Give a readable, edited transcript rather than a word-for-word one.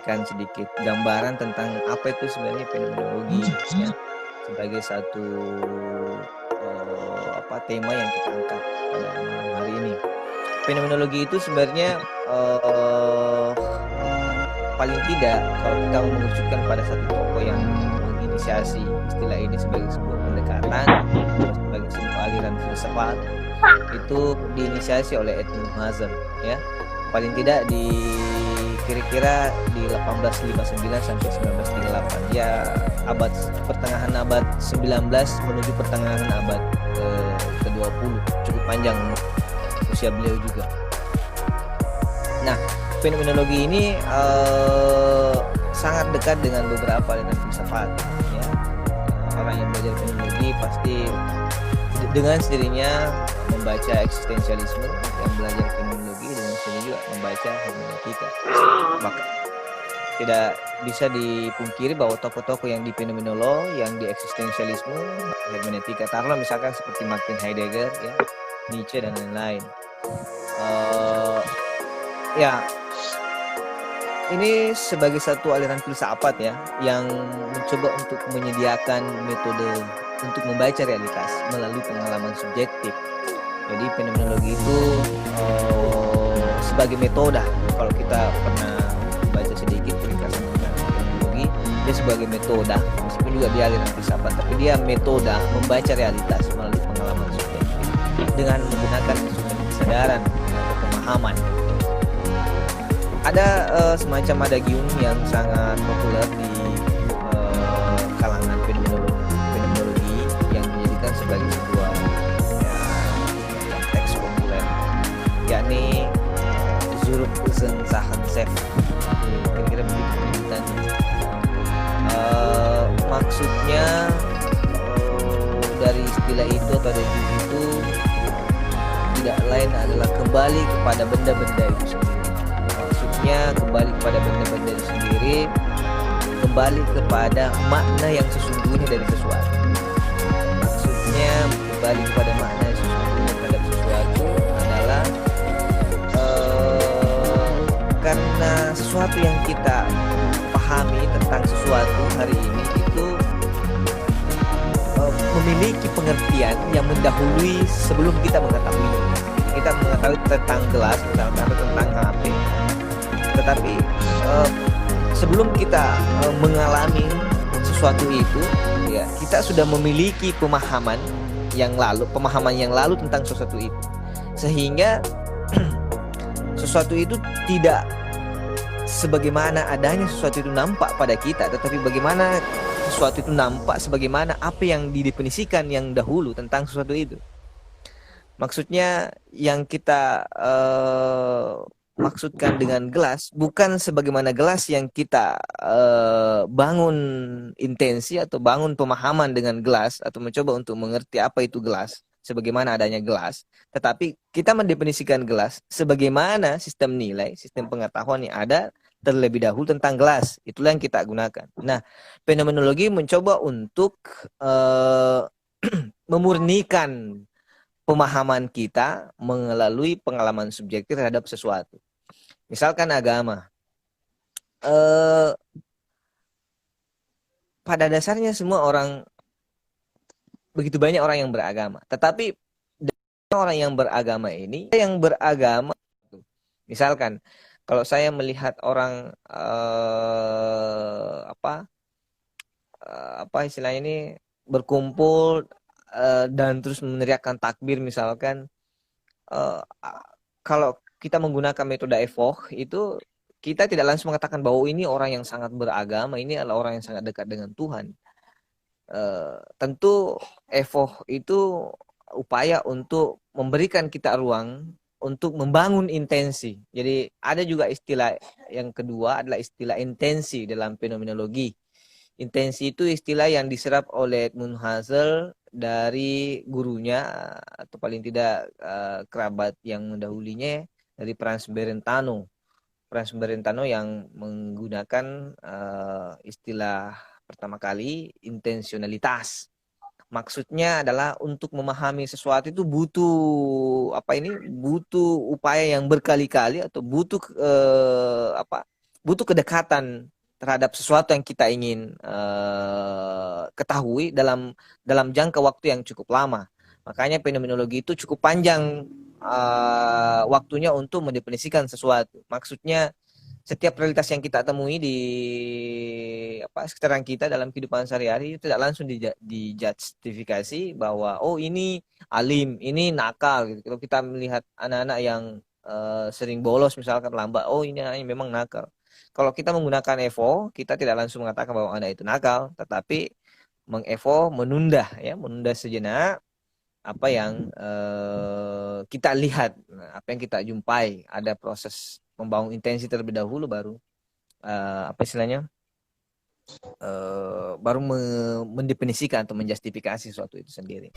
memberikan sedikit gambaran tentang apa itu sebenarnya fenomenologi ya, sebagai satu tema yang kita angkat pada malam hari ini. Fenomenologi itu sebenarnya paling tidak kalau kita mengerucutkan pada satu tokoh yang menginisiasi istilah ini sebagai sebuah pendekatan, sebagai sebuah aliran filsafat, itu diinisiasi oleh Edmund Husserl ya, paling tidak di kira-kira di 1859 sampai 1938 ya, pertengahan abad 19 menuju pertengahan abad ke-20, cukup panjang usia beliau juga. Nah, fenomenologi ini sangat dekat dengan beberapa aliran filsafat ya. Orang yang belajar fenomenologi pasti dengan sendirinya membaca eksistensialisme, yang belajar fenomenologi dengan sendirinya juga membaca hermeneutika. Maka tidak bisa dipungkiri bahwa tokoh-tokoh yang di fenomenolog, yang di eksistensialisme, hermeneutika, taruhlah misalkan seperti Martin Heidegger ya, Nietzsche dan lain-lain. Ya, ini sebagai satu aliran filsafat ya, yang mencoba untuk menyediakan metode untuk membaca realitas melalui pengalaman subjektif. Jadi fenomenologi itu sebagai metode, kalau kita pernah baca sedikit ringkasan tentang fenomenologi, dia sebagai metode, meskipun juga dia aliran filsafat, tapi dia metode membaca realitas melalui pengalaman subjektif dengan menggunakan instrumen kesadaran atau pemahaman. Ada semacam adagium yang sangat populer di kalangan fenomenologi yang dijadikan sebagai sebuah teks populer, yakni Zurückhaltenschaft. Kira-kira begitu penyebutannya. Maksudnya dari istilah itu atau adagium itu tidak lain adalah kembali kepada benda-benda itu sendiri. Kembali kepada benda-benda itu sendiri, kembali kepada makna yang sesungguhnya dari sesuatu. Maksudnya kembali kepada makna yang sesungguhnya terhadap sesuatu adalah karena sesuatu yang kita pahami tentang sesuatu hari ini itu memiliki pengertian yang mendahului sebelum kita mengetahuinya. Kita mengetahui tentang gelas, misalkan, atau tentang HP. Tetapi sebelum kita mengalami sesuatu itu, ya kita sudah memiliki pemahaman yang lalu tentang sesuatu itu, sehingga sesuatu itu tidak sebagaimana adanya sesuatu itu nampak pada kita, tetapi bagaimana sesuatu itu nampak sebagaimana apa yang didefinisikan yang dahulu tentang sesuatu itu. Maksudnya yang kita maksudkan dengan gelas bukan sebagaimana gelas yang kita bangun intensi atau bangun pemahaman dengan gelas atau mencoba untuk mengerti apa itu gelas sebagaimana adanya gelas, tetapi kita mendefinisikan gelas sebagaimana sistem nilai, sistem pengetahuan yang ada terlebih dahulu tentang gelas. Itulah yang kita gunakan. Nah, fenomenologi mencoba untuk memurnikan pemahaman kita melalui pengalaman subjektif terhadap sesuatu. Misalkan agama. Pada dasarnya semua orang, begitu banyak orang yang beragama. Tetapi orang yang beragama ini, misalkan kalau saya melihat orang apa istilahnya ini berkumpul dan terus meneriakkan takbir misalkan, kalau kita menggunakan metode evoh itu kita tidak langsung mengatakan bahwa ini orang yang sangat beragama, ini adalah orang yang sangat dekat dengan Tuhan. Tentu evoh itu upaya untuk memberikan kita ruang untuk membangun intensi. Jadi ada juga istilah yang kedua adalah istilah intensi dalam fenomenologi. Intensi itu istilah yang diserap oleh Edmund Husserl dari gurunya atau paling tidak kerabat yang mendahulinya, dari Franz Brentano. Franz Brentano yang menggunakan istilah pertama kali intensionalitas. Maksudnya adalah untuk memahami sesuatu itu butuh butuh upaya yang berkali-kali atau butuh butuh kedekatan terhadap sesuatu yang kita ingin ketahui dalam jangka waktu yang cukup lama. Makanya fenomenologi itu cukup panjang waktunya untuk mendefinisikan sesuatu. Maksudnya setiap realitas yang kita temui di sekitaran kita dalam kehidupan sehari-hari itu tidak langsung dijustifikasi bahwa oh ini alim, ini nakal gitu. Kalau kita melihat anak-anak yang sering bolos misalkan lambat, oh ini anaknya memang nakal. Kalau kita menggunakan Evo, kita tidak langsung mengatakan bahwa anak itu nakal, tetapi mengevo menunda sejenak apa yang kita lihat, apa yang kita jumpai, ada proses membangun intensi terlebih dahulu baru apa istilahnya baru mendefinisikan atau menjustifikasi sesuatu itu sendiri.